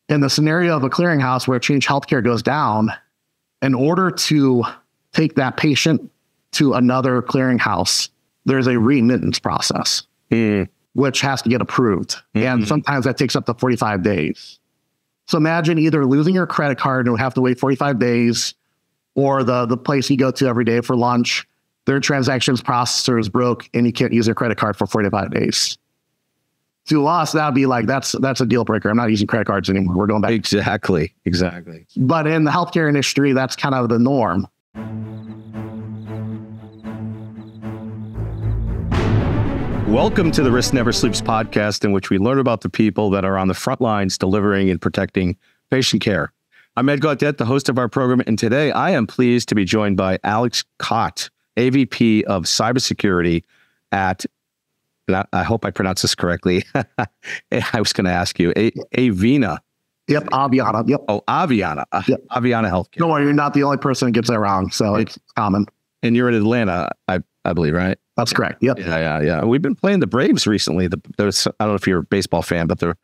in the scenario of a clearinghouse where Change Healthcare goes down, in order to take that patient to another clearinghouse, there's a remittance process, which has to get approved. And sometimes that takes up to 45 days. So imagine either losing your credit card and have to wait 45 days, or the place you go to every day for lunch, their transactions processor is broke and you can't use your credit card for 45 days. To us, that would be like, that's a deal breaker. I'm not using credit cards anymore. We're going back. Exactly. But in the healthcare industry, that's kind of the norm. Welcome to the Risk Never Sleeps podcast, in which we learn about the people that are on the front lines delivering and protecting patient care. I'm Ed Gaudet, the host of our program, and today I am pleased to be joined by Alex Kott, AVP of cybersecurity at, I hope I pronounced this correctly. I was going to ask you, Aveanna. Yep, Aveanna. Yep. Oh, Aveanna. Yep. Aveanna Healthcare. Don't worry, you're not the only person that gets that wrong, so it's common. And you're in Atlanta, I believe, right? That's correct. Yep. Yeah. We've been playing the Braves recently. I don't know if you're a baseball fan, but the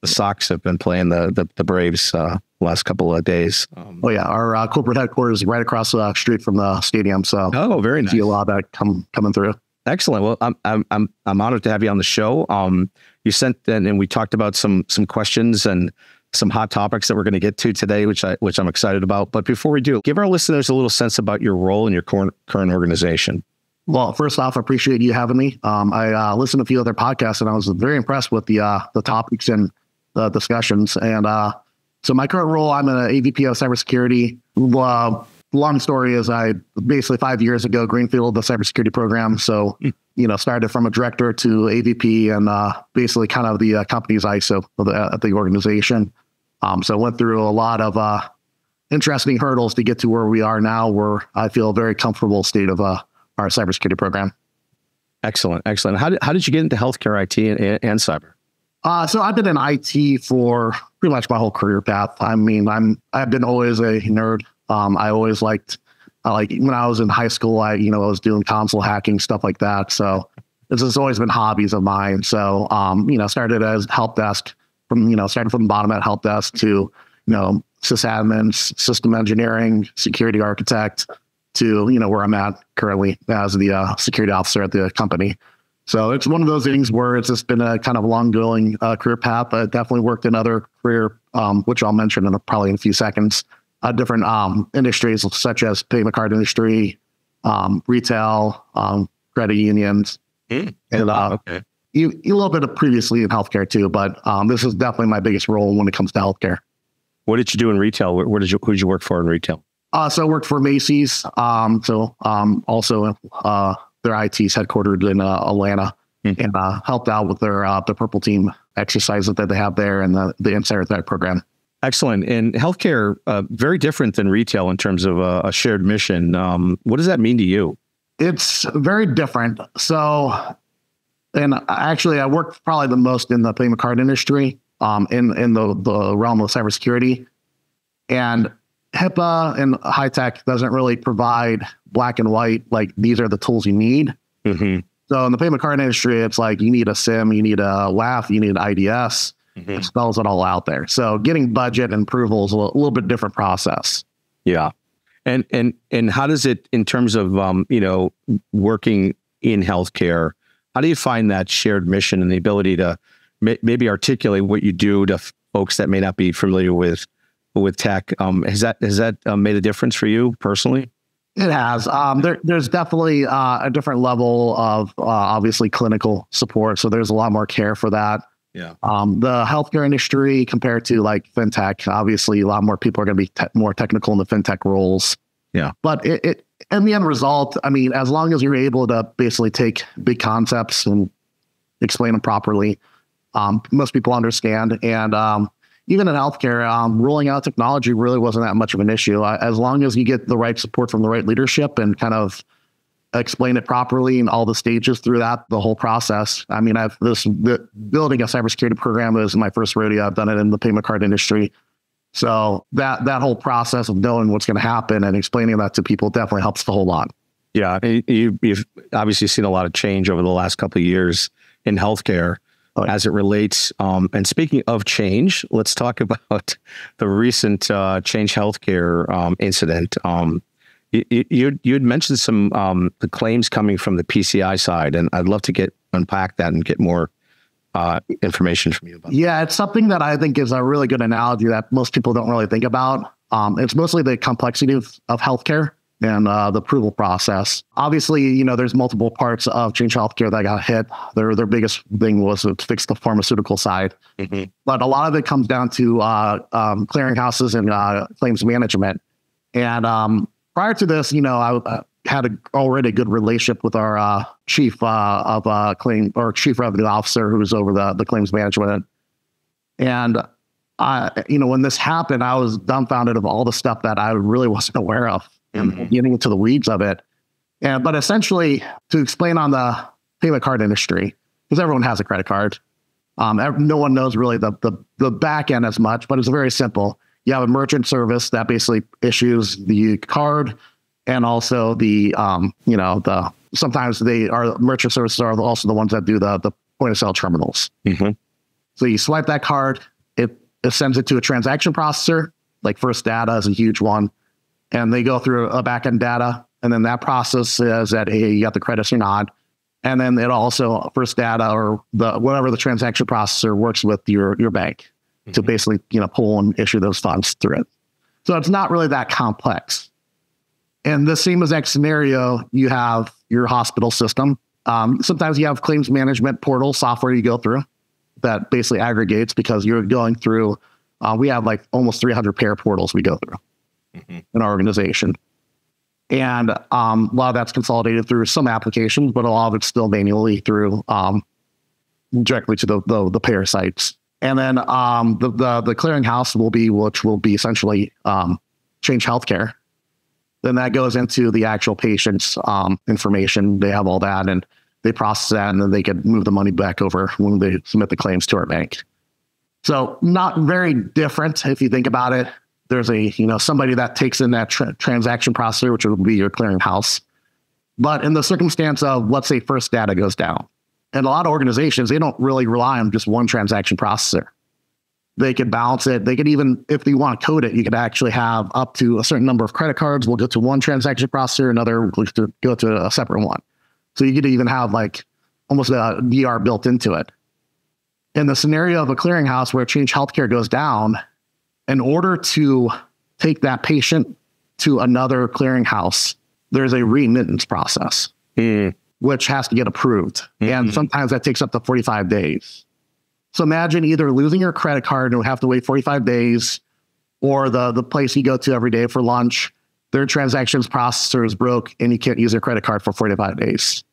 Sox have been playing the Braves last couple of days. Our corporate headquarters is right across the street from the stadium. So very nice. See a lot of that coming through. Excellent. Well, I'm honored to have you on the show. You sent and we talked about some questions and some hot topics that we're going to get to today, which I'm excited about. But before we do, give our listeners a little sense about your role in your current organization. Well, first off, I appreciate you having me. I listened to a few other podcasts, and I was very impressed with the topics and the discussions. And so my current role, I'm an AVP of cybersecurity. Long story is I basically 5 years ago, greenfield the cybersecurity program. So, started from a director to AVP and basically kind of the company's ISO of the organization. So I went through a lot of interesting hurdles to get to where we are now, where I feel very comfortable state of our cybersecurity program. Excellent. How did you get into healthcare IT and cyber? So I've been in IT for pretty much my whole career path. I mean, I've been always a nerd. I always liked, when I was in high school, I was doing console hacking, stuff like that. So this has always been hobbies of mine. So, started as help desk started from the bottom at help desk to, sysadmin, system engineering, security architect to, where I'm at currently as the security officer at the company. So it's one of those things where it's just been a kind of long-going career path. I definitely worked in other career, which I'll mention probably in a few seconds, different industries such as payment card industry, retail, credit unions, and a little bit of previously in healthcare too. But this is definitely my biggest role when it comes to healthcare. What did you do in retail? Who did you work for in retail? So I worked for Macy's. Also their IT's headquartered in Atlanta, and helped out with their the Purple Team exercises that they have there and the Insider Threat program. Excellent. And healthcare, very different than retail in terms of a shared mission. What does that mean to you? It's very different. So, and actually, I worked probably the most in the payment card industry, in the realm of cybersecurity, and HIPAA and high tech doesn't really provide black and white, like these are the tools you need. Mm-hmm. So in the payment card industry, it's like you need a SIM, you need a WAF, you need an IDS. Mm-hmm. It spells it all out there. So getting budget and approval is a little bit different process. Yeah. And how does it, in terms of, working in healthcare, how do you find that shared mission and the ability to maybe articulate what you do to folks that may not be familiar with tech? Has that made a difference for you personally? It has. There's definitely a different level of obviously clinical support. So there's a lot more care for that. Yeah. The healthcare industry compared to like fintech, obviously a lot more people are going to be more technical in the fintech roles. Yeah. But it in the end result, I mean, as long as you're able to basically take big concepts and explain them properly, most people understand. And even in healthcare, rolling out technology really wasn't that much of an issue. As long as you get the right support from the right leadership and kind of explain it properly in all the stages through the whole process. I mean, building a cybersecurity program is my first rodeo. I've done it in the payment card industry. So that whole process of knowing what's going to happen and explaining that to people definitely helps the whole lot. Yeah. You've obviously seen a lot of change over the last couple of years in healthcare. as it relates. And speaking of change, let's talk about the recent Change Healthcare incident. You had mentioned some the claims coming from the PCI side, and I'd love to unpack that and get more information from you about. Yeah, it's something that I think is a really good analogy that most people don't really think about. It's mostly the complexity of healthcare and the approval process. Obviously, there's multiple parts of Change Healthcare that got hit. Their biggest thing was to fix the pharmaceutical side. Mm-hmm. But a lot of it comes down to clearinghouses and claims management. And prior to this, I had already a good relationship with our chief chief revenue officer who was over the claims management. And when this happened, I was dumbfounded of all the stuff that I really wasn't aware of and getting into the weeds of it. But essentially, to explain on the payment card industry, because everyone has a credit card, no one knows really the back end as much, but it's very simple. You have a merchant service that basically issues the card, and also sometimes merchant services are also the ones that do the point of sale terminals. Mm-hmm. So you swipe that card, it sends it to a transaction processor, like First Data is a huge one, and they go through a backend data, and then that process says that, hey, you got the credits or not. And then it also, First Data or whatever the transaction processor works with your bank to basically, pull and issue those funds through it. So it's not really that complex. In the same exact scenario, you have your hospital system. Sometimes you have claims management portal software you go through that basically aggregates, because you're going through, we have like almost 300 payer portals we go through in our organization. And a lot of that's consolidated through some applications, but a lot of it's still manually through directly to the payer sites. And then the clearinghouse which will be essentially Change Healthcare. Then that goes into the actual patient's information. They have all that, and they process that, and then they can move the money back over when they submit the claims to our bank. So not very different if you think about it. There's somebody that takes in that transaction processor, which would be your clearinghouse. But in the circumstance of, let's say, First Data goes down, and a lot of organizations, they don't really rely on just one transaction processor. They could balance it. They could even, if you want to code it, you could actually have up to a certain number of credit cards will go to one transaction processor, another will go to a separate one. So you could even have like almost a DR built into it. In the scenario of a clearinghouse where Change Healthcare goes down, in order to take that patient to another clearinghouse, there's a remittance process, which has to get approved. And sometimes that takes up to 45 days. So imagine either losing your credit card and have to wait 45 days, or the place you go to every day for lunch, their transactions processor is broke and you can't use your credit card for 45 days.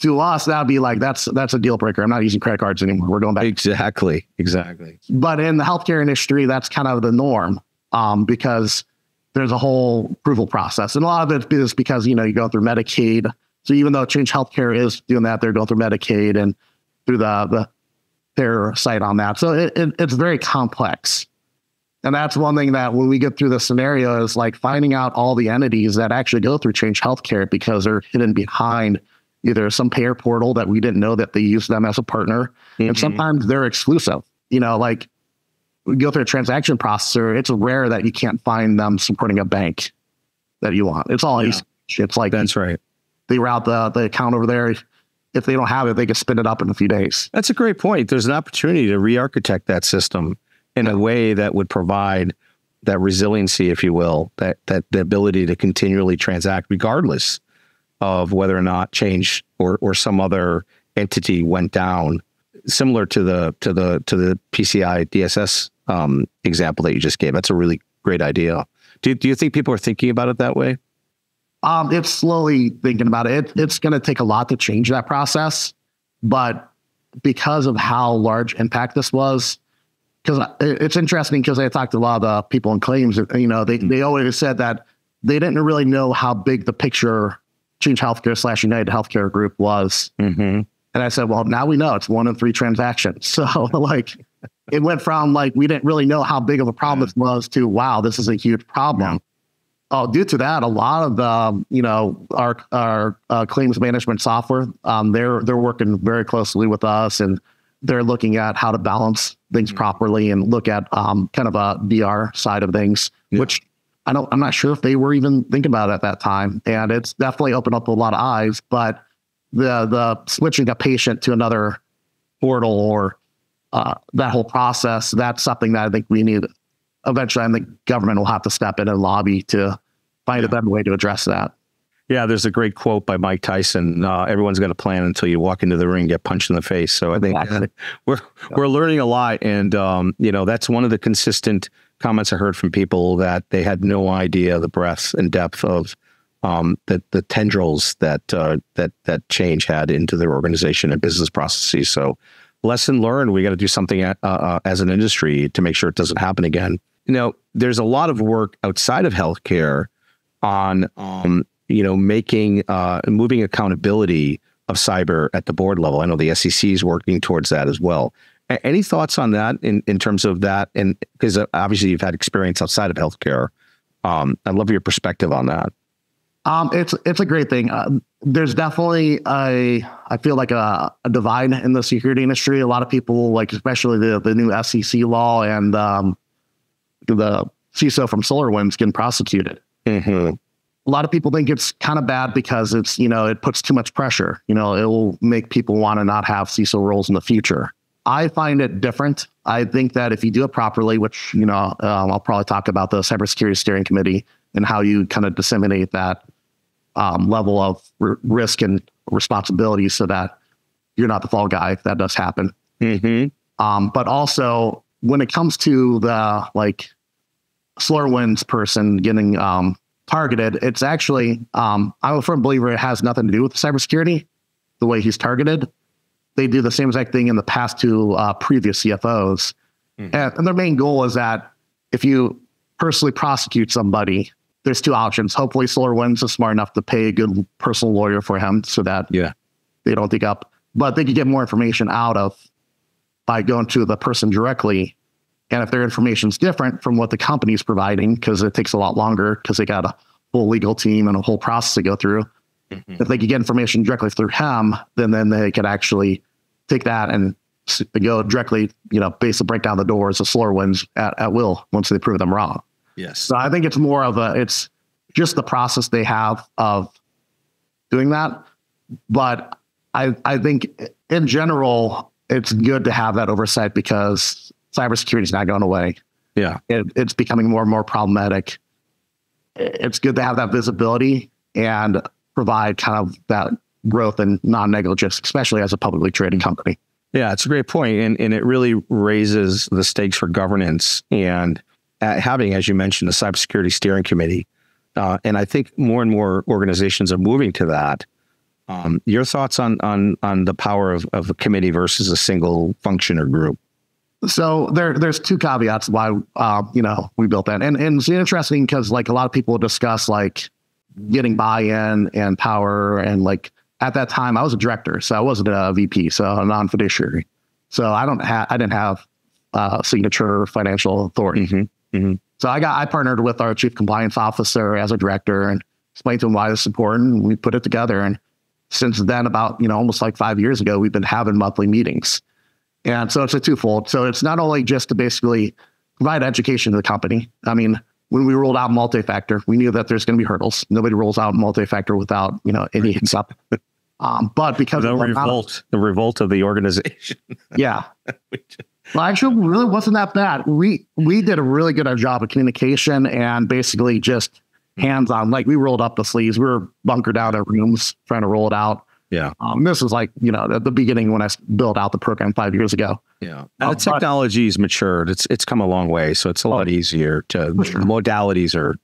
To us, that would be like, that's a deal breaker. I'm not using credit cards anymore. We're going back. Exactly. But in the healthcare industry, that's kind of the norm because there's a whole approval process. And a lot of it is because, you go through Medicaid. So even though Change Healthcare is doing that, they're going through Medicaid and through their site on that. So it's very complex. And that's one thing that when we get through the scenario is like finding out all the entities that actually go through Change Healthcare, because they're hidden behind either some payer portal that we didn't know that they use them as a partner. And sometimes they're exclusive, like we go through a transaction processor. It's rare that you can't find them supporting a bank that you want. It's all easy. It's like, that's right. They route the account over there. If they don't have it, they can spin it up in a few days. That's a great point. There's an opportunity to re-architect that system in a way that would provide that resiliency, if you will, that the ability to continually transact regardless of whether or not Change or some other entity went down, similar to the PCI DSS example that you just gave. That's a really great idea. Do you think people are thinking about it that way? It's slowly thinking about it. It's going to take a lot to change that process, but because of how large impact this was, because it's interesting because I talked to a lot of the people in claims, they always said that they didn't really know how big the picture Change Healthcare / United Healthcare Group was. And I said, well, now we know it's 1 in 3 transactions. So like it went from like, we didn't really know how big of a problem this was to, wow, this is a huge problem. Due to that, a lot of the, our claims management software, they're working very closely with us, and they're looking at how to balance things properly and look at kind of a DR side of things, which I'm not sure if they were even thinking about it at that time. And it's definitely opened up a lot of eyes, but the switching a patient to another portal or that whole process, that's something that I think we need. Eventually, I think government will have to step in and lobby to find a better way to address that. Yeah, there's a great quote by Mike Tyson. Everyone's got a plan until you walk into the ring and get punched in the face. So I think we're learning a lot. And, that's one of the consistent comments I heard from people, that they had no idea the breadth and depth of the tendrils that change had into their organization and business processes. So lesson learned, we got to do something as an industry to make sure it doesn't happen again. There's a lot of work outside of healthcare on moving accountability of cyber at the board level. I know the SEC is working towards that as well. Any thoughts on that in terms of that? And because obviously you've had experience outside of healthcare. I'd love your perspective on that. It's a great thing. There's definitely I feel like a divide in the security industry. A lot of people, like especially the new SEC law and the CISO from SolarWinds getting prosecuted. Mm-hmm. A lot of people think it's kind of bad because it's, it puts too much pressure. It will make people want to not have CISO roles in the future. I find it different. I think that if you do it properly, which, I'll probably talk about the cybersecurity steering committee and how you kind of disseminate that level of risk and responsibility so that you're not the fall guy if that does happen. Mm-hmm. But also when it comes to the SolarWinds person getting targeted, it's actually, I'm a firm believer it has nothing to do with cybersecurity, the way he's targeted. They do the same exact thing in the past two previous CFOs. Mm-hmm. And their main goal is that if you personally prosecute somebody, there's two options. Hopefully SolarWinds is smart enough to pay a good personal lawyer for him so that they don't dig up. But they could get more information out of by going to the person directly. And if their information is different from what the company's providing, because it takes a lot longer because they got a whole legal team and a whole process to go through. Mm-hmm. If they could get information directly through him, then they could actually take that and go directly, basically break down the doors of SolarWinds at will once they prove them wrong. Yes. So I think it's more of it's just the process they have of doing that. But I think in general, it's good to have that oversight because cybersecurity is not going away. Yeah. It's becoming more and more problematic. It's good to have that visibility and provide kind of that growth and non-negligence, especially as a publicly traded company. Yeah, it's a great point. And it really raises the stakes for governance and having, as you mentioned, a cybersecurity steering committee. And I think more and more organizations are moving to that. Your thoughts on the power of a committee versus a single function or group? So there's two caveats why, we built that. And it's interesting because a lot of people discuss getting buy-in and power. And at that time I was a director, so I wasn't a VP, so a non-fiduciary. So I didn't have signature financial authority. Mm-hmm. Mm-hmm. So I partnered with our chief compliance officer as a director and explained to him why it's important. And we put it together. And since then, about, almost 5 years ago, we've been having monthly meetings. And so it's a twofold. So it's not only just to basically provide education to the company. I mean, when we rolled out multi-factor, we knew that there's going to be hurdles. Nobody rolls out multi-factor without, any hiccups. But because the revolt of the organization. Yeah. Well, actually, it really wasn't that bad. We did a really good job of communication and basically just hands-on. We rolled up the sleeves. We were bunkered out at rooms trying to roll it out. Yeah. This was at the beginning when I built out the program 5 years ago. Yeah. The technology's matured. It's come a long way. So it's a lot easier to, modalities are,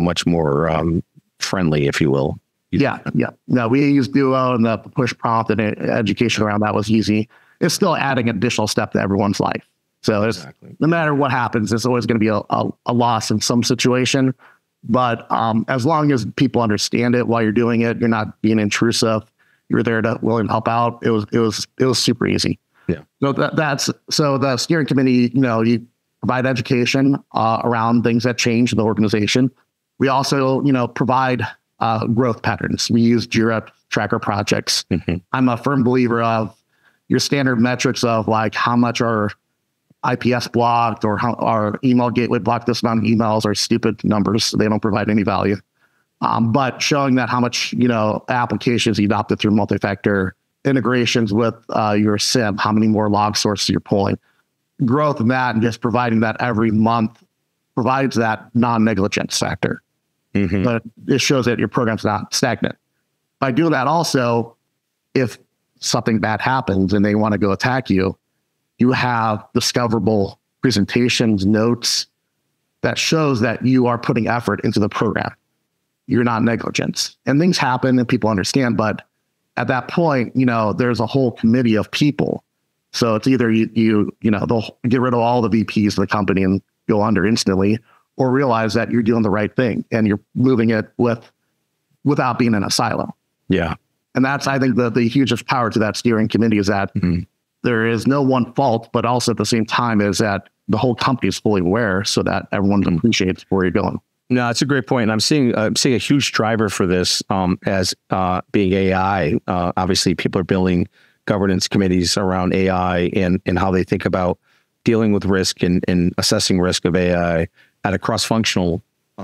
much more friendly, if you will. Yeah. Yeah. No, we used Duo and the push prompt and education around that was easy. It's still adding an additional step to everyone's life. So no matter what happens, there's always going to be a loss in some situation. But as long as people understand it while you're doing it, you're not being intrusive. You're there to willing to help out. It was super easy. Yeah. So the steering committee, you provide education around things that change in the organization. We also, provide growth patterns. We use Jira tracker projects. Mm-hmm. I'm a firm believer of your standard metrics of like how much are IPS blocked or how our email gateway blocked this amount of emails are stupid numbers. They don't provide any value. But showing that how much, applications you adopted through multi-factor integrations with your SIM, how many more log sources you're pulling, growth in that, and just providing that every month provides that non-negligence factor. But it shows that your program's not stagnant. By doing that also, if something bad happens and they want to go attack you, you have discoverable presentations, notes that shows that you are putting effort into the program. You're not negligent. And things happen and people understand, but at that point, there's a whole committee of people. So it's either they'll get rid of all the VPs of the company and go under instantly, or realize that you're doing the right thing and you're moving it without being in a silo. Yeah. And that's, I think, the hugest power to that steering committee is that there is no one fault, but also at the same time is that the whole company is fully aware so that everyone appreciates where you're going. No, that's a great point. And I'm seeing a huge driver for this as being AI. Obviously, people are building governance committees around AI and how they think about dealing with risk and assessing risk of AI at a cross-functional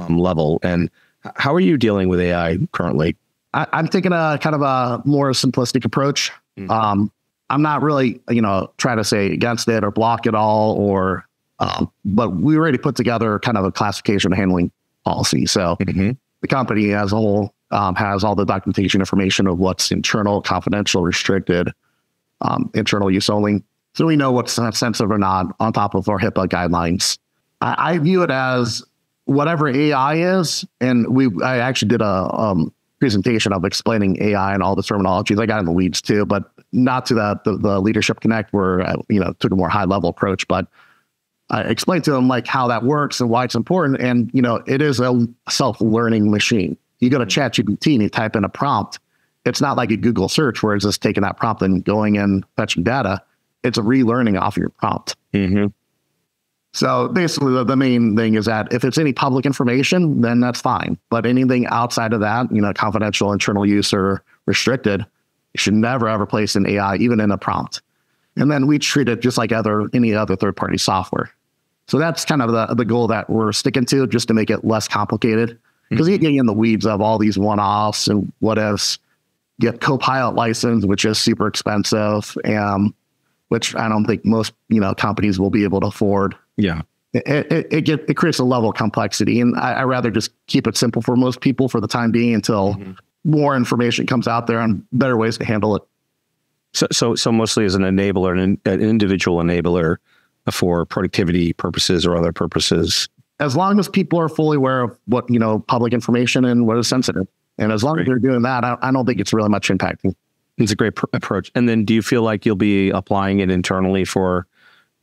level. And how are you dealing with AI currently? I'm taking a kind of a more simplistic approach. I'm not really, trying to say against it or block it all, but we already put together kind of a classification handling policy. So the company as a whole has all the documentation information of what's internal, confidential, restricted, internal use only. So we know what's sensitive or not on top of our HIPAA guidelines. I view it as whatever AI is, and I actually did a presentation of explaining AI and all the terminologies. I got in the weeds too, but not to the Leadership Connect where I, took a more high level approach, but I explained to them like how that works and why it's important. And, it is a self-learning machine. You go to ChatGPT and you type in a prompt. It's not like a Google search where it's just taking that prompt and going and fetching data. It's a relearning off your prompt. So basically the main thing is that if it's any public information, then that's fine. But anything outside of that, confidential, internal use, or restricted, you should never, ever place an AI, even in a prompt. And then we treat it just like any other third-party software. So that's kind of the goal that we're sticking to, just to make it less complicated. Because you get in the weeds of all these one-offs and what ifs. Get Copilot license, which is super expensive, which I don't think most companies will be able to afford. Yeah, it creates a level of complexity, and I rather just keep it simple for most people for the time being until more information comes out there and better ways to handle it. So mostly as an enabler, an individual enabler for productivity purposes or other purposes. As long as people are fully aware of what public information and what is sensitive, and as long as they're doing that, I don't think it's really much impacting. It's a great approach. And then, do you feel like you'll be applying it internally for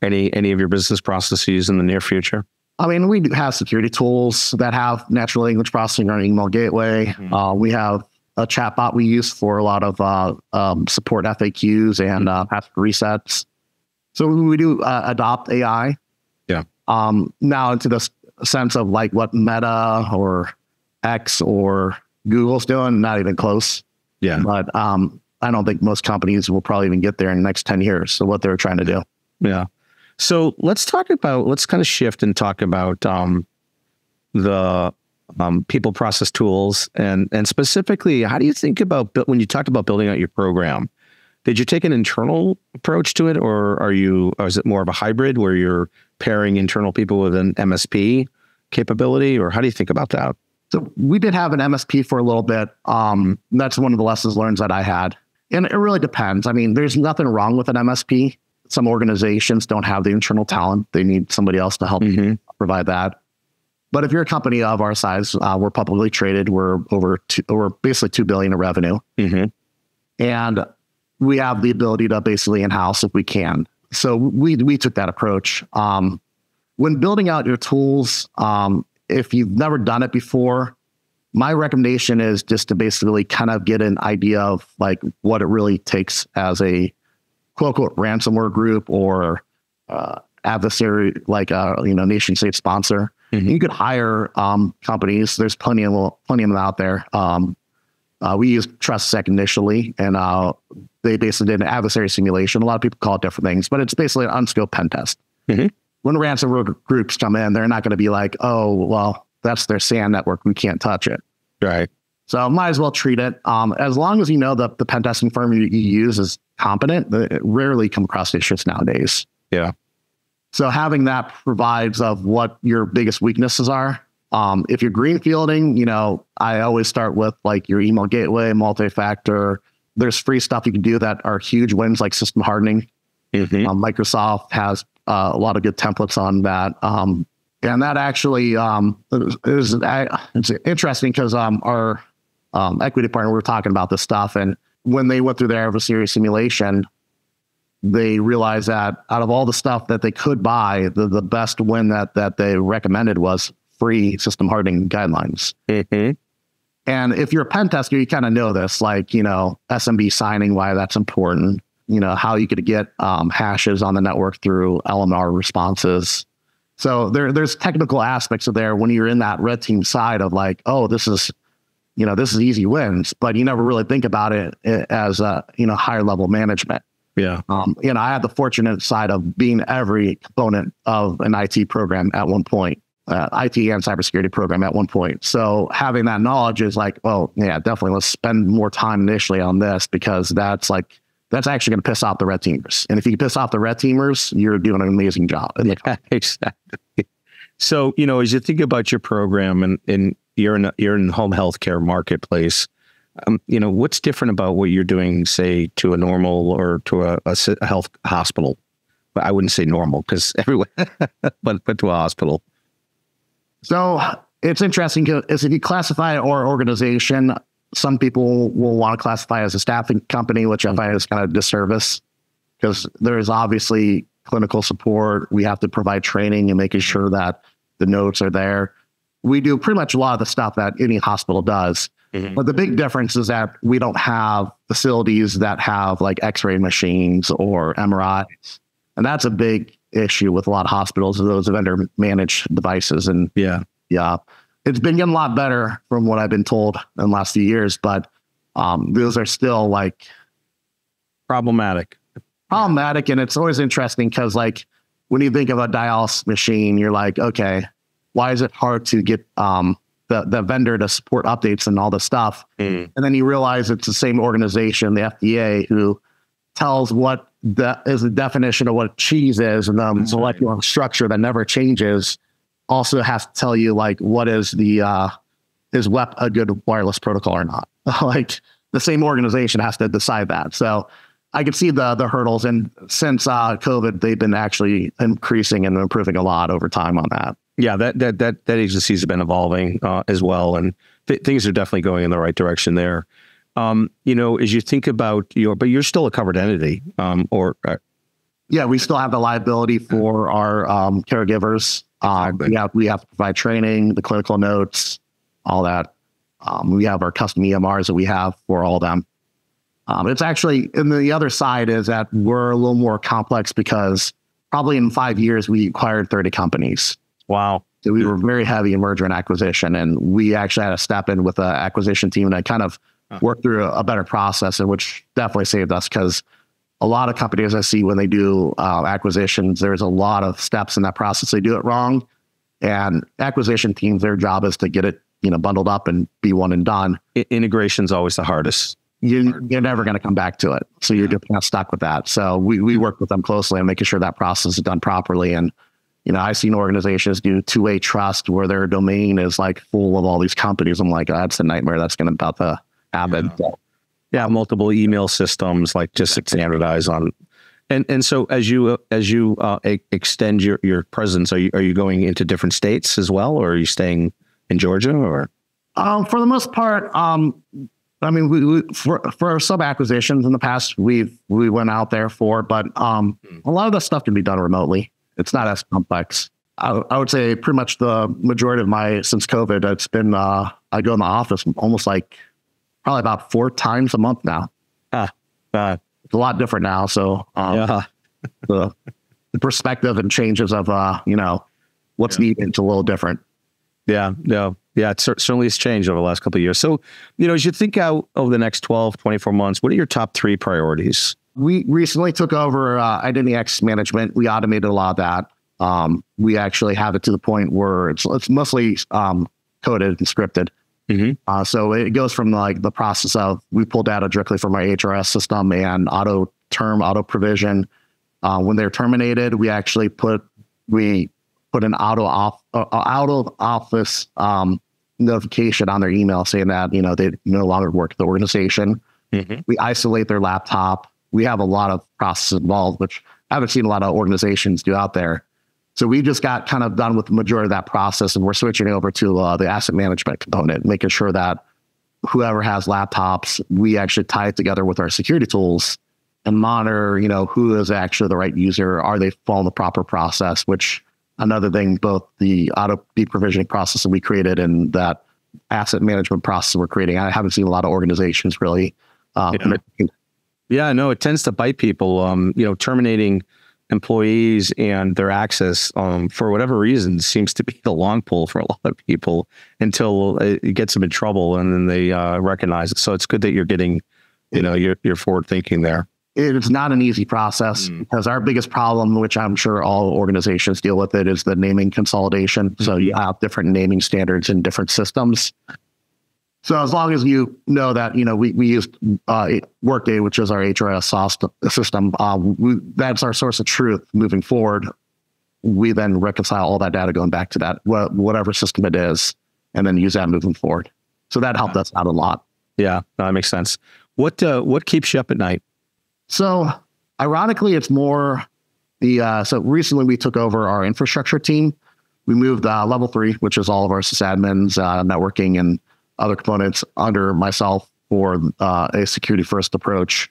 any of your business processes in the near future? I mean, we do have security tools that have natural language processing on our email gateway. We have a chatbot we use for a lot of support FAQs and password resets. So we do adopt AI. Yeah. Now into the sense of like what Meta or X or Google's doing, not even close. Yeah. But I don't think most companies will probably even get there in the next 10 years. So what they're trying to do. Yeah. So let's kind of shift and talk about the people process tools and specifically, how do you think about when you talked about building out your program? Did you take an internal approach to it, or is it more of a hybrid where you're pairing internal people with an MSP capability, or how do you think about that? So we did have an MSP for a little bit. That's one of the lessons learned that I had. And it really depends. I mean, there's nothing wrong with an MSP. Some organizations don't have the internal talent. They need somebody else to help provide that. But if you're a company of our size, we're publicly traded. We're we're basically $2 billion in revenue. And we have the ability to basically in-house if we can. So we took that approach. When building out your tools, if you've never done it before, my recommendation is just to basically kind of get an idea of like what it really takes as a quote unquote ransomware group or adversary, like nation state sponsor. You could hire companies. There's plenty of them out there. We used TrustSec initially, and they basically did an adversary simulation. A lot of people call it different things, but it's basically an unscoped pen test. Mm-hmm. When ransomware groups come in, they're not going to be like, oh, well, that's their SAN network. We can't touch it. Right. So might as well treat it. As long as you know the pen testing firm you use is competent, it rarely come across issues nowadays. Yeah. So having that provides of what your biggest weaknesses are. If you're greenfielding, I always start with like your email gateway, multi-factor. There's free stuff you can do that are huge wins, like system hardening. Mm-hmm. Microsoft has a lot of good templates on that. And that actually it's interesting because our equity partner, we were talking about this stuff, and when they went through their adversary simulation, they realized that out of all the stuff that they could buy, the best win that they recommended was free system hardening guidelines. Mm-hmm. And if you're a pen tester, you kind of know this, like, SMB signing, why that's important, how you could get hashes on the network through LMR responses. So there's technical aspects of there when you're in that red team side of like, oh, this is easy wins, but you never really think about it as higher level management. Yeah. I had the fortunate side of being every component of an IT program at one point, IT and cybersecurity program at one point. So having that knowledge is like, oh yeah, definitely let's spend more time initially on this, because that's actually going to piss off the red teamers. And if you piss off the red teamers, you're doing an amazing job. Yeah, exactly. So, as you think about your program and you're in home healthcare marketplace, what's different about what you're doing, say, to a normal or to a health hospital? But I wouldn't say normal because everyone, but to a hospital. So it's interesting because if you classify our organization, some people will want to classify as a staffing company, which I find is kind of a disservice, because there is obviously clinical support. We have to provide training and making sure that the notes are there. We do pretty much a lot of the stuff that any hospital does. Mm-hmm. But the big difference is that we don't have facilities that have like X-ray machines or MRIs. And that's a big issue with a lot of hospitals, those vendor managed devices. And yeah, it's been getting a lot better from what I've been told in the last few years, but those are still like problematic. And it's always interesting because like when you think of a dialysis machine, you're like, okay, why is it hard to get the vendor to support updates and all this stuff? Mm. And then you realize it's the same organization, the FDA, who tells what is the definition of what cheese is, and the molecular structure that never changes also has to tell you like what is the is WEP a good wireless protocol or not. Like the same organization has to decide that. So I can see the hurdles, and since COVID, they've been actually increasing and improving a lot over time on that. Yeah, that agency has been evolving as well, and things are definitely going in the right direction there. As you think about but you're still a covered entity, yeah, we still have the liability for our caregivers. We have to provide training, the clinical notes, all that. We have our custom EMRs that we have for all of them. It's actually, and the other side is that we're a little more complex because probably in 5 years, we acquired 30 companies. Wow. So we were very heavy in merger and acquisition, and we actually had to step in with the acquisition team, and I kind of worked through a better process, and which definitely saved us, because a lot of companies I see when they do acquisitions, there's a lot of steps in that process. They do it wrong, and acquisition teams, their job is to get it, bundled up and be one and done. Integration's always the hardest. You're never going to come back to it. So you're just kind of stuck with that. So we work with them closely and making sure that process is done properly. And, I've seen organizations do two-way trust where their domain is like full of all these companies. I'm like, that's a nightmare. That's going to about to happen. Yeah. Multiple email systems, like just standardize on. And so as you extend your presence, are you going into different states as well, or are you staying in Georgia, or? For the most part, we for sub acquisitions in the past, we went out there but a lot of the stuff can be done remotely. It's not as complex. I would say pretty much the majority of since COVID, it's been, I go in the office almost like probably about 4 times a month now. It's a lot different now. So the perspective and changes of, what's needed, it's a little different. Yeah. Yeah. It certainly has changed over the last couple of years. So, as you think out over the next 12, 24 months, what are your top 3 priorities? We recently took over identity access management. We automated a lot of that. We actually have it to the point where it's mostly coded and scripted. Mm-hmm. So it goes from the process of we pull data directly from our HRS system and auto provision. When they're terminated, we actually put an out of office notification on their email saying that they no longer work at the organization. Mm-hmm. We isolate their laptop. We have a lot of processes involved, which I haven't seen a lot of organizations do out there. So we just got kind of done with the majority of that process, and we're switching over to the asset management component, making sure that whoever has laptops, we actually tie it together with our security tools and monitor, who is actually the right user. Are they following the proper process? Which another thing, both the auto deprovisioning process that we created and that asset management process we're creating, I haven't seen a lot of organizations really. Yeah, no, it tends to bite people. Terminating employees and their access for whatever reason seems to be the long pull for a lot of people until it gets them in trouble, and then they recognize it. So it's good that you're getting, you're forward thinking there. It's not an easy process because our biggest problem, which I'm sure all organizations deal with it, is the naming consolidation. Mm-hmm. So you have different naming standards in different systems. So as long as you know that, we used Workday, which is our HRS system, that's our source of truth moving forward. We then reconcile all that data going back to that, whatever system it is, and then use that moving forward. So that helped us out a lot. Yeah, that makes sense. What keeps you up at night? So ironically, it's more so recently we took over our infrastructure team. We moved level 3, which is all of our sysadmins, networking, and other components under myself for a security first approach.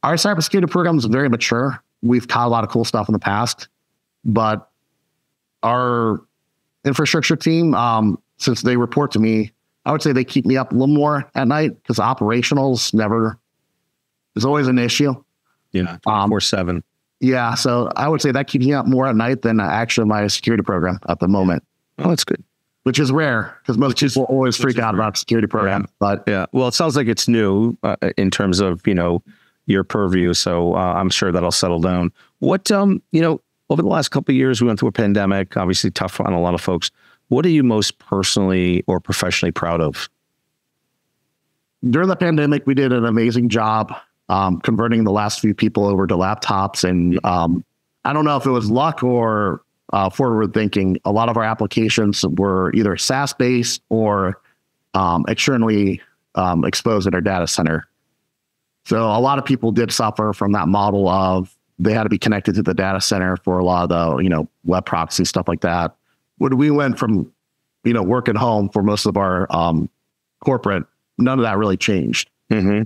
Our cybersecurity program is very mature. We've caught a lot of cool stuff in the past, but our infrastructure team, since they report to me, I would say they keep me up a little more at night because operationals is always an issue. Yeah, 24/7. Yeah, so I would say that keeps me up more at night than actually my security program at the moment. Oh, that's good. Which is rare because most people always freak out about security programs. Yeah. But yeah, well, it sounds like it's new in terms of your purview. So I'm sure that'll settle down. What over the last couple of years, we went through a pandemic. Obviously, tough on a lot of folks. What are you most personally or professionally proud of? During the pandemic, we did an amazing job converting the last few people over to laptops, and I don't know if it was luck or forward thinking. A lot of our applications were either SaaS based or externally exposed at our data center. So a lot of people did suffer from that model of they had to be connected to the data center for a lot of the web proxy stuff like that. When we went from work at home for most of our corporate, none of that really changed. Mm-hmm.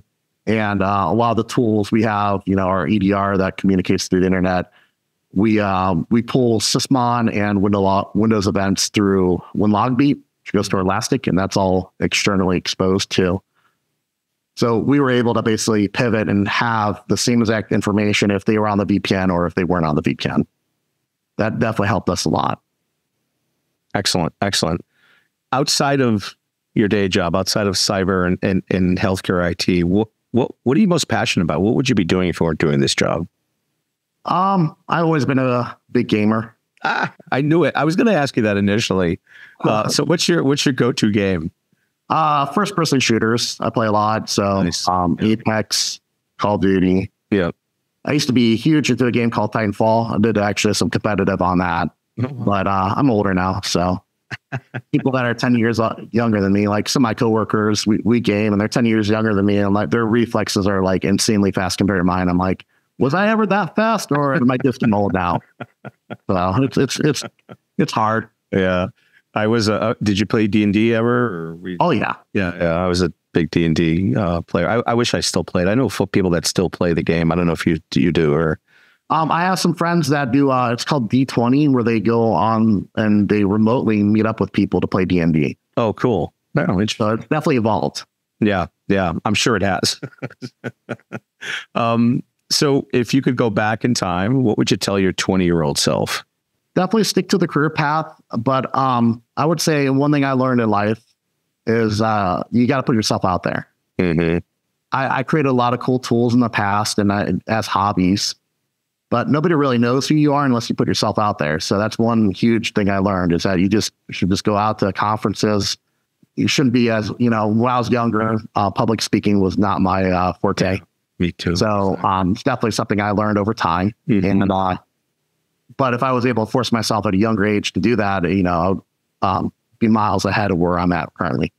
And a lot of the tools we have, our EDR that communicates through the internet. We pull Sysmon and Windows events through WinLogBeat, which goes to Elastic, and that's all externally exposed to. So we were able to basically pivot and have the same exact information if they were on the VPN or if they weren't on the VPN. That definitely helped us a lot. Excellent. Outside of your day job, outside of cyber and healthcare IT, what are you most passionate about? What would you be doing if you weren't doing this job? I've always been a big gamer. I knew it. I was going to ask you that initially. So what's your go-to game? First person shooters. I play a lot. So Nice. Apex, Call of Duty. Yeah. I used to be huge into a game called Titanfall. I did actually some competitive on that, but I'm older now. So people that are 10 years younger than me, like some of my coworkers, we game and they're 10 years younger than me. And like their reflexes are like insanely fast compared to mine. I'm like, was I ever that fast or am I just old now? So it's hard. Yeah. I was, did you play D&D ever? Oh yeah. Yeah. I was a big D&D player. I wish I still played. I know people that still play the game. I don't know if you do or. I have some friends that do, it's called D20 where they go on and they remotely meet up with people to play D&D. Oh, cool. No, so it's definitely evolved. Yeah. I'm sure it has. So if you could go back in time, what would you tell your 20-year-old self? definitely stick to the career path. But I would say one thing I learned in life is you got to put yourself out there. Mm-hmm. I created a lot of cool tools in the past and as hobbies, but nobody really knows who you are unless you put yourself out there. So that's one huge thing I learned, is that you should just go out to conferences. You shouldn't be when I was younger, public speaking was not my forte. Me too. So it's definitely something I learned over time. Mm-hmm. And but if I was able to force myself at a younger age to do that, I would be miles ahead of where I'm at currently.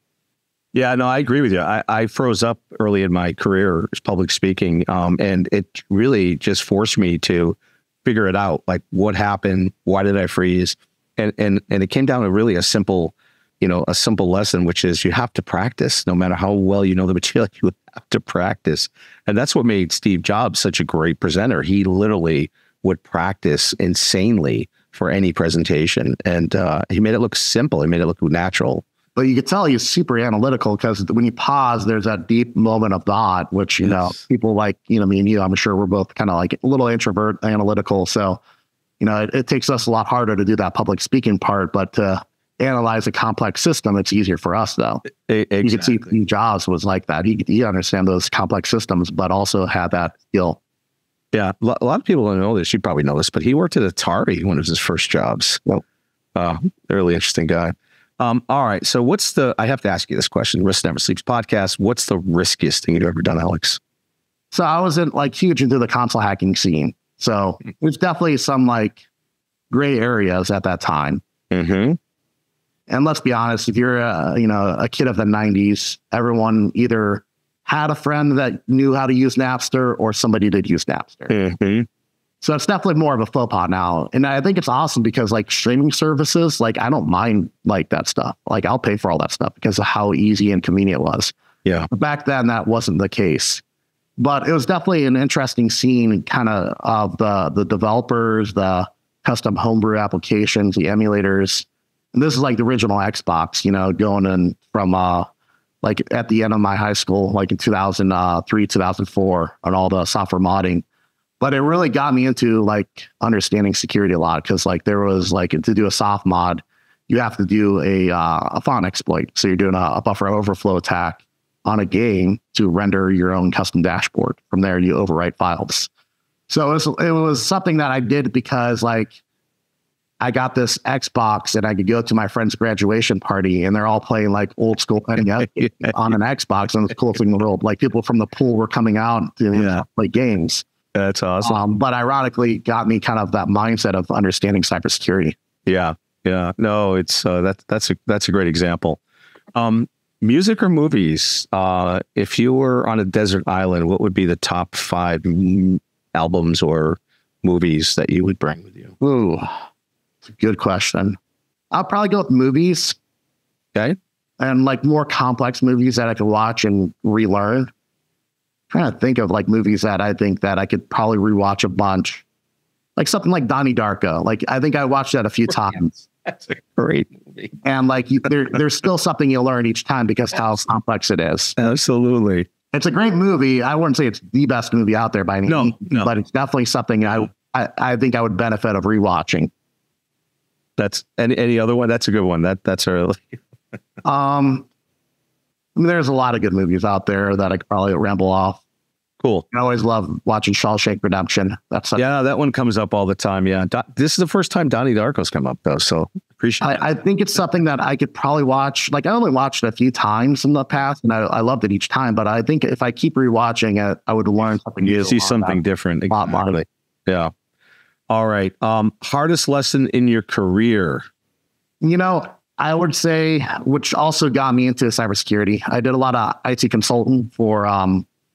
Yeah, no, I agree with you. I froze up early in my career as public speaking, and it really just forced me to figure it out. Like, what happened? Why did I freeze? And it came down to really a simple lesson, which is you have to practice. No matter how well you know the material, you have to practice. And that's what made Steve Jobs such a great presenter. He literally would practice insanely for any presentation, and he made it look simple. He made it look natural. But you could tell he's super analytical, because when you pause, there's that deep moment of thought, which, people like, me and you, I'm sure we're both kind of like a little introvert, analytical. So, it takes us a lot harder to do that public speaking part, but to analyze a complex system, it's easier for us though. Exactly. You can see Steve Jobs was like that. He understand those complex systems, but also had that skill. Yeah. A lot of people don't know this. You probably know this, but he worked at Atari, one of his first jobs. Well, really interesting guy. All right. So I have to ask you this question, Risk Never Sleeps podcast. What's the riskiest thing you've ever done, Alex? So I wasn't huge into the console hacking scene. So there's definitely some gray areas at that time. Mm-hmm. And let's be honest, if you're a kid of the 90s, everyone either had a friend that knew how to use Napster or somebody did use Napster. Mm-hmm. So it's definitely more of a faux pas now. And I think it's awesome because streaming services, I don't mind that stuff. I'll pay for all that stuff because of how easy and convenient it was. Yeah. But back then that wasn't the case. But it was definitely an interesting scene kind of the developers, the custom homebrew applications, the emulators. And this is the original Xbox, going in from at the end of my high school, in 2003, 2004, on all the software modding. But it really got me into understanding security a lot, because there was to do a soft mod, you have to do a font exploit. So you're doing a buffer overflow attack on a game to render your own custom dashboard. From there, you overwrite files. So it was something that I did because I got this Xbox and I could go to my friend's graduation party and they're all playing old school NES on an Xbox, and it's the coolest thing in the world. People from the pool were coming out to play games. That's awesome. But ironically, got me kind of that mindset of understanding cybersecurity. Yeah. Yeah. No, it's that's a great example. Music or movies? If you were on a desert island, what would be the top 5 albums or movies that you would bring with you? Ooh, it's a good question. I'll probably go with movies. Okay. And more complex movies that I could watch and relearn. Trying to think of movies that I think that I could probably rewatch a bunch, something like Donnie Darko. I think I watched that a few times. That's a great movie. And there's still something you learn each time because how complex it is. Absolutely. It's a great movie. I wouldn't say it's the best movie out there by any means, but it's definitely something I think I would benefit of rewatching. That's any other one. That's a good one. That's a there's a lot of good movies out there that I could probably ramble off. Cool. I always love watching Shawshank Redemption. That one comes up all the time. Yeah. This is the first time Donnie Darko's come up though. So appreciate it. I think it's something that I could probably watch. I only watched it a few times in the past and I loved it each time, but I think if I keep rewatching it, I would learn something new. You see something different. Exactly. Yeah. All right. Hardest lesson in your career? I would say, which also got me into cybersecurity. I did a lot of IT consulting for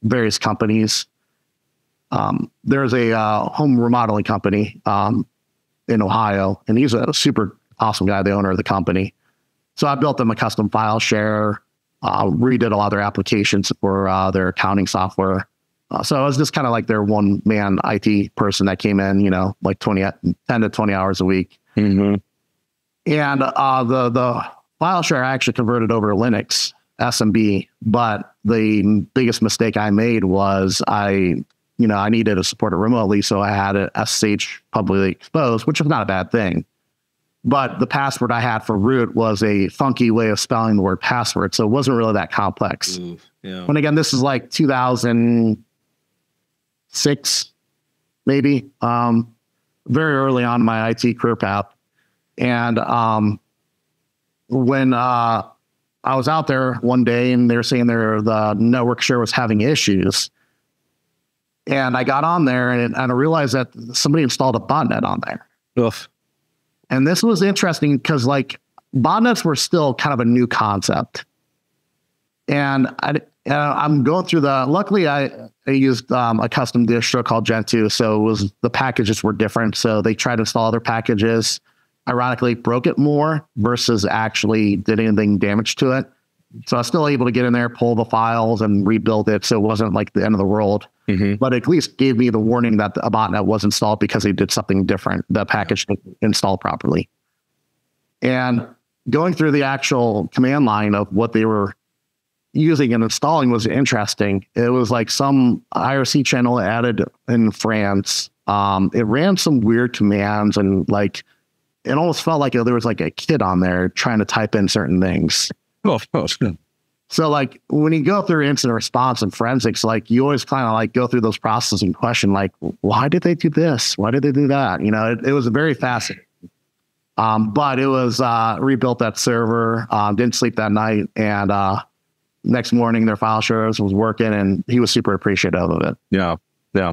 various companies. There's a home remodeling company in Ohio, and he's a super awesome guy, the owner of the company. So I built them a custom file share, redid a lot of their applications for their accounting software. So I was just kind of their one-man IT person that came in, 10 to 20 hours a week. Mm-hmm. And the file share I actually converted over to Linux SMB, but the biggest mistake I made was I needed to support it remotely, so I had it SSH publicly exposed, which was not a bad thing. But the password I had for root was a funky way of spelling the word password. So it wasn't really that complex. Yeah. And again, this is like 2006, maybe, very early on in my IT career path. And when I was out there one day and they were saying the network share was having issues. And I got on there and I realized that somebody installed a botnet on there. Oof. And this was interesting because like botnets were still kind of a new concept. And I'm going through luckily I used a custom distro called Gentoo. So the packages were different. So they tried to install other packages, ironically broke it more versus actually did anything damage to it. So I was still able to get in there, pull the files and rebuild it. So it wasn't like the end of the world, but at least gave me the warning that a botnet was installed because they did something different. The package didn't install properly. And going through the actual command line of what they were using and installing was interesting. It was like some IRC channel added in France. It ran some weird commands and like, it almost felt like there was like a kid on there trying to type in certain things. Oh, good. So like when you go through incident response and forensics, like you always kind of like go through those processes and question, like, why did they do this? Why did they do that? You know, it was very fascinating. But it was rebuilt that server, didn't sleep that night. And next morning their file shares was working and he was super appreciative of it. Yeah. Yeah.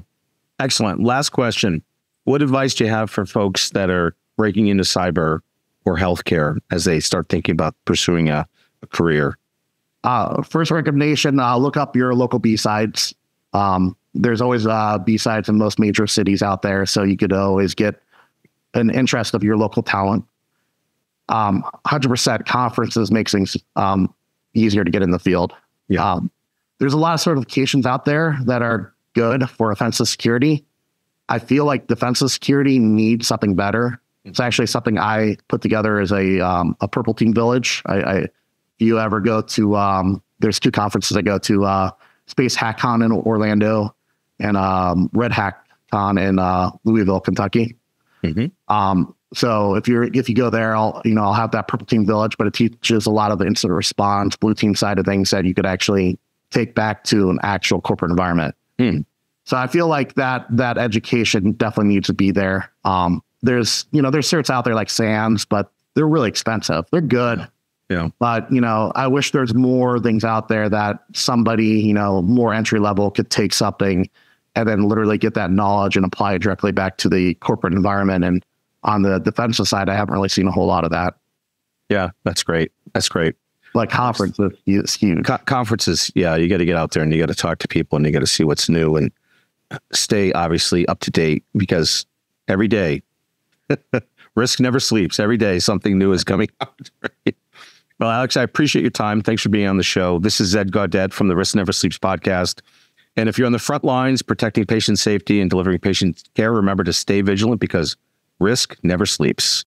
Excellent. Last question. What advice do you have for folks that are breaking into cyber or healthcare as they start thinking about pursuing a career? First recommendation, look up your local B-sides. There's always B-sides in most major cities out there, so you could always get an interest of your local talent. 100% conferences makes things easier to get in the field. Yeah. There's a lot of certifications out there that are good for offensive security. I feel like defensive security needs something better. It's actually something I put together as a Purple Team Village. If you ever go to, there's two conferences I go to, Space HackCon in Orlando and Red HackCon in Louisville, Kentucky. So if you go there, I'll have that Purple Team Village, but it teaches a lot of the incident response, blue team side of things that you could actually take back to an actual corporate environment. So I feel like that education definitely needs to be there. There's certs out there like SANS, but they're really expensive. They're good. Yeah. But, I wish there's more things out there that somebody, more entry level could take something and then literally get that knowledge and apply it directly back to the corporate environment. And on the defensive side, I haven't really seen a whole lot of that. Yeah, that's great. That's great. Like conferences is huge. Conferences, yeah, you got to get out there and you got to talk to people and you got to see what's new and stay obviously up to date because every day, risk never sleeps. Every day, something new is coming out. Right? Well, Alex, I appreciate your time. Thanks for being on the show. This is Ed Gaudet from the Risk Never Sleeps podcast. And if you're on the front lines, protecting patient safety and delivering patient care, remember to stay vigilant because risk never sleeps.